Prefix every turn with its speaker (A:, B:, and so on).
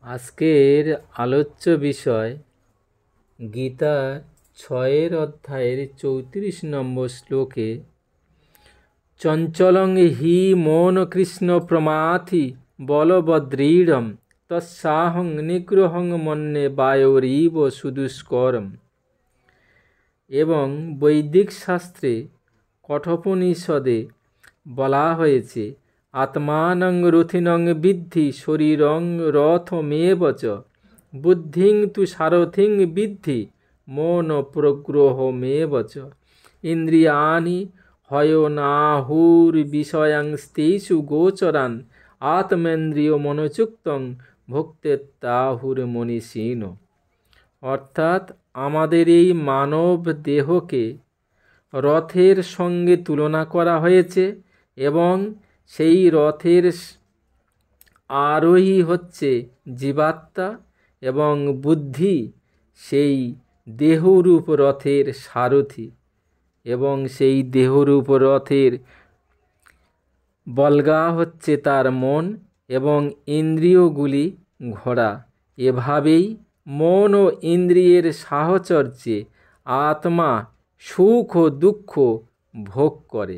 A: আজকের আলোচ্য বিষয় গীতা 6 অধ্যায়ের 34 নম্বর শ্লোকে চঞ্চলং হি মন কৃষ্ণ প্রমাথি বলবদৃঢ়ম তৎসাহং নিগ্রহং মন্যে বায়োরিব সুদুষ্করম। এবং বৈদিক শাস্ত্রে কঠোপনিষদে বলা হয়েছে আত্মানং রথিনং বিদ্ধি শরীরং রথমেব চ বুদ্ধিং তু সারথিং বিদ্ধি মন প্রগ্রহমেব চ ইন্দ্রিয়াণি হয়নাহুর বিষয়াংস্তেষু গোচরান আত্মেন্দ্রিয় মনোযুক্তং ভক্তেত্তাহুর মনীষীণ। অর্থাৎ আমাদের এই মানব দেহকে রথের সঙ্গে তুলনা করা হয়েছে এবং সেই রথের আরোহী হচ্ছে জীবাত্মা এবং বুদ্ধি সেই দেহরূপ রথের সারথি এবং সেই দেহরূপ রথের বলগা হচ্ছে তার মন এবং ইন্দ্রিয়গুলি ঘোড়া। এভাবেই মন ও ইন্দ্রিয়ের সাহচর্যে আত্মা সুখ ও দুঃখ ভোগ করে।